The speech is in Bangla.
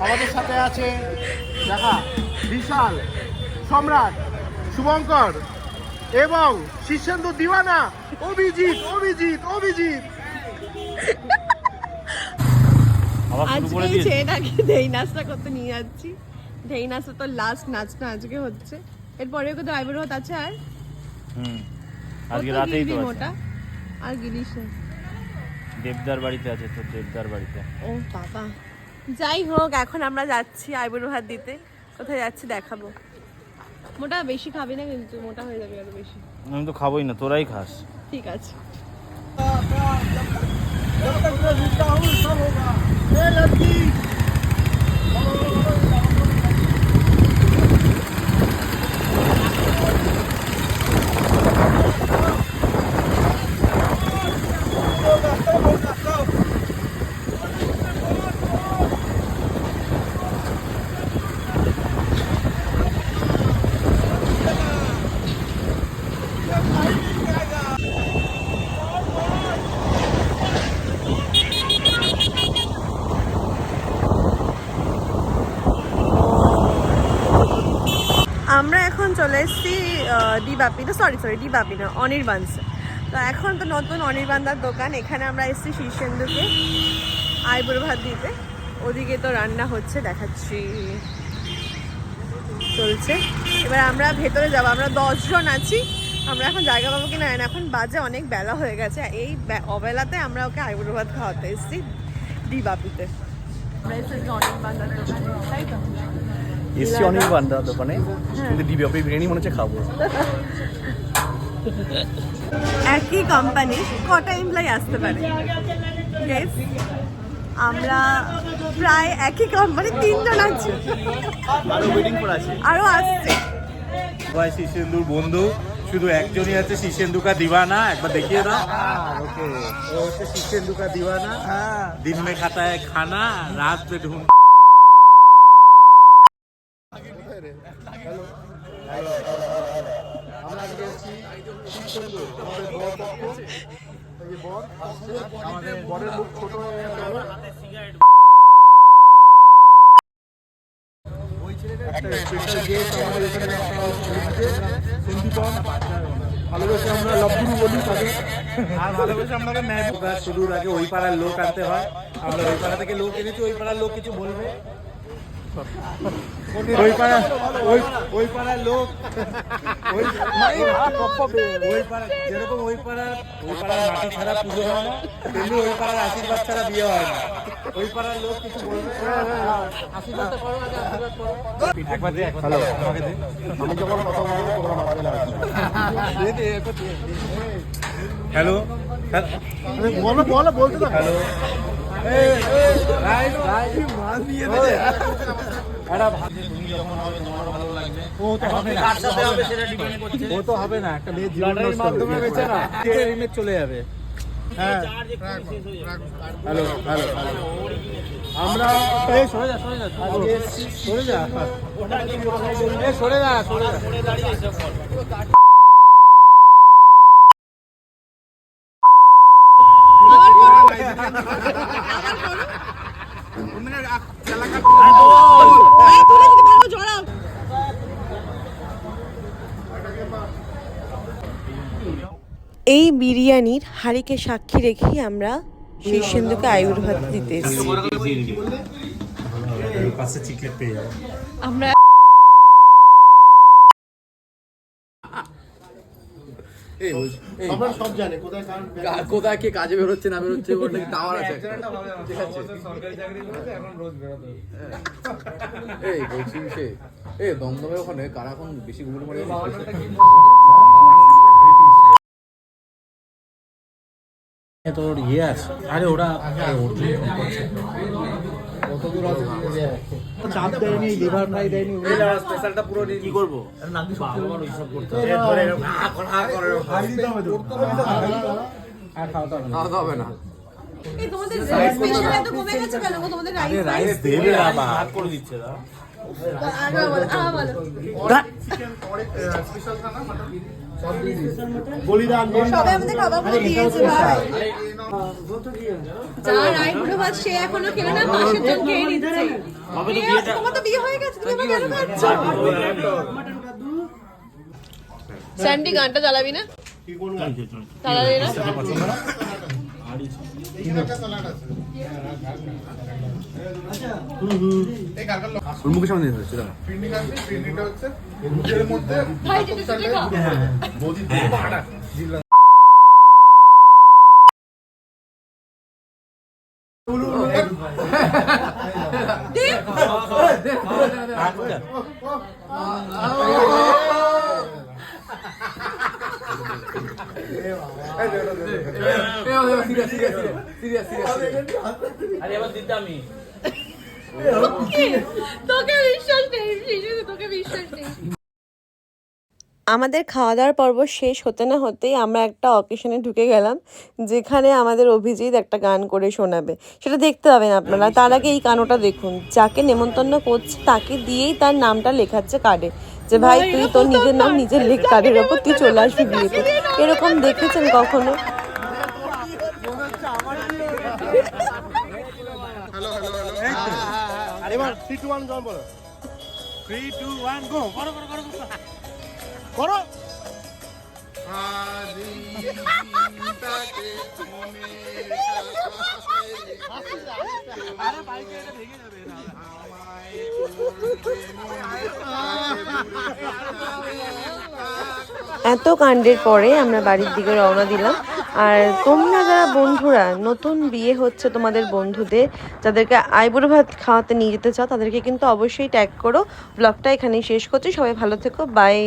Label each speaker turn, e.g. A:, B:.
A: আমাদের সাথে আছে দেখা বিশাল, সম্রাট, শুভঙ্কর এবং শীর্ষেন্দু দিওয়ানা অভিজিৎ।
B: আজকে ছেলেটাকে ঢেই নাচটা করতে নিয়ে যাচ্ছি। ঢেই নাচটা তো লাস্ট নাচটা আজকে হচ্ছে, এরপরে কোথাও আইবুড়ো আছে আর
C: আজকে রাতেই তো
B: মোটা আর গিলিশ
C: দেবদার বাড়িতে আছে, তো দেবদার বাড়িতে।
B: ও বাবা, যাই হোক এখন আমরা যাচ্ছি আইবুড়ো ভাত দিতে। কোথায় যাচ্ছি দেখাবো। মোটা বেশি খাবি না কিন্তু, মোটা হয়ে যাবে আরো বেশি।
C: আমি তো খাবোই না, তোরাই খাস।
B: ঠিক আছে। আমরা এখন চলে এসেছি ডিবাপি, তো সরি ডিবাপি না, অনির্বাণসে। তো এখন তো নতুন অনির্বাণদার দোকান, এখানে আমরা এসেছি শীর্ষেন্দুকে আইবুড়ো ভাত দিতে। ওদিকে তো রান্না হচ্ছে, দেখাচ্ছি, চলছে। এবার আমরা ভেতরে যাবো, আমরা 10 জন আছি। আমরা এখন জায়গা পাবো কিনা, এখন বাজে অনেক বেলা হয়ে গেছে। এই অবেলাতে আমরা ওকে আইবুড়ো ভাত খাওয়াতে এসেছি ডিবাপিতে। আমরা এসেছি অনির্বাণদার দোকানে, তাই তো?
C: এসছি অনির্বাণদার দোকানে, কিন্তু ডিবাপি বিরিয়ানি মনে হচ্ছে খাবো।
B: একই কোম্পানি কটা এমপ্লয়ি আসতে পারে? গেস, আমরা প্রায় একই কোম্পানি 3 জন আছি,
C: আরো ওয়েটিং করে আছে,
B: আরো আসছে।
C: ভাই শীর্ষেন্দুর বন্ধু শুধু একজনই আছে, শীর্ষেন্দু কা দিওয়ানা। একবার দেখিয়ে দাও। ওকে, ও হচ্ছে শীর্ষেন্দু কা দিওয়ানা। দিন মে খাতা है खाना, रात पे ढूंढ।
A: আমরা আজকে এসেছি শীর্ষেন্দু, আমাদের বর পক্ষ। এই বর আসছে, আমাদের বরের মুখ ছোট হয়ে গেছে। একটা স্পেশাল গেস্ট আমাদের এখানে সন্দীপন, ভালোবেসে আমরা লবগুরু বলি তাকে,
C: আর ভালোবেসে আমরা মেহবুব। শুরুর আগে ওই পাড়ার লোক আনতে হয়, আমরা ওই পাড়া থেকে লোক এনেছি। ওই পাড়ার লোক কিছু বলবে? ওই পাড়ার লোক, ওই পাড়া যেরকম ওই পাড়ার মাটি ছাড়া পুজো হয় না, তেমনি ওই পাড়ার আশীর্বাদ ছাড়া বিয়ে হয় না। ওই পাড়ার লোক কিছু বলবে? আশীর্বাদটা করো আগে, আশীর্বাদ করো। একবার দে, হ্যালো, আমাকে দে।
A: আমি যখন কথা বলবো তোমরা মাঝখানে আসবে।
C: হ্যালো,
A: বলতে থাকো।
C: হ্যালো, ও তো হবে না, একটা মেয়ে জীবনের মাধ্যমে বেঁচে না, চলে যাবে। হ্যাঁ, হ্যালো, আমরা সরে যা
B: এই বিরিয়ানির হাঁড়িকে সাক্ষী রেখেই আমরা শীর্ষেন্দুকে আইবুড়ো ভাত দিতে এসেছি। আমরা
A: সব জানে
D: কোথায় কে কাজে বেরোচ্ছে না বেরোচ্ছে, ওর নাকি টাওয়ার আছে। ঠিক আছে, এই বলছি সে দমদমের ওখানে কারা এখন বেশি গুলো মারে।
C: তোর ইয়ে আছে, আরে ওরা
A: কত দূর আছে, চাপ দেয়নি, লিভার ফ্রাই দেয়নি,
C: স্পেশালটা পুরো কি করবো?
D: খাওয়া হবে না।
B: এই তোমাদের স্পেশাল এত কমে গেছে কেন? তোমাদের রাইস
C: রাইস দেবে না, ভাগ করে দিচ্ছে না।
A: বলিদান
B: সবাই আমাদের খাবারগুলো দিয়েছে ভাই। যার আইবুড়ো ভাত সে এখনো খেলে না, পাশের জন খেয়ে নিচ্ছে। তোমার তো বিয়ে হয়ে গেছে, তুমি আবার কেন খাচ্ছ? স্যান্ডি গানটা চালাবি না? চালাবি না?
D: ওর মুখের সামনে হচ্ছে দাঁড়া
B: ভাই যেটা চলে খা।
C: আরে এবার দিতে আমি
B: তোকে বিশ্বাস নেই, তোকে বিশ্বাস নেই। আমাদের খাওয়া দাওয়ার পর্ব শেষ হতে না হতেই আমরা একটা অকেশনে ঢুকে গেলাম, যেখানে আমাদের অভিজিৎ একটা গান করে শোনাবে। সেটা দেখতে পাবেন আপনারা। তার আগে এই গানটা দেখুন, যাকে নেমন্তন্ন করছে তাকে দিয়েই তার নামটা লেখাচ্ছে কার্ডে, যে ভাই তুই তোর নিজের নাম নিজের লেখ কার্ডের ওপর, তুই চলে আসবি বিয়েতে। এরকম দেখেছেন কখনো?
A: আরে এবার 3 2 1 জল বলো 3 2 1 গো করো করো করো করো আরে বাইকে এটা ভেঙে যাবে না
B: এত কাণ্ডের পরে আমরা বাড়ির দিকে রওনা দিলাম। আর তোমরা যারা বন্ধুরা নতুন বিয়ে হচ্ছে, তোমাদের বন্ধুদের যাদেরকে আইবুড়ো ভাত খাওয়াতে নিয়ে যেতে চাও, তাদেরকে কিন্তু অবশ্যই ট্যাগ করো। ব্লগটা এখানেই শেষ করছি। সবাই ভালো থেকো, বাই।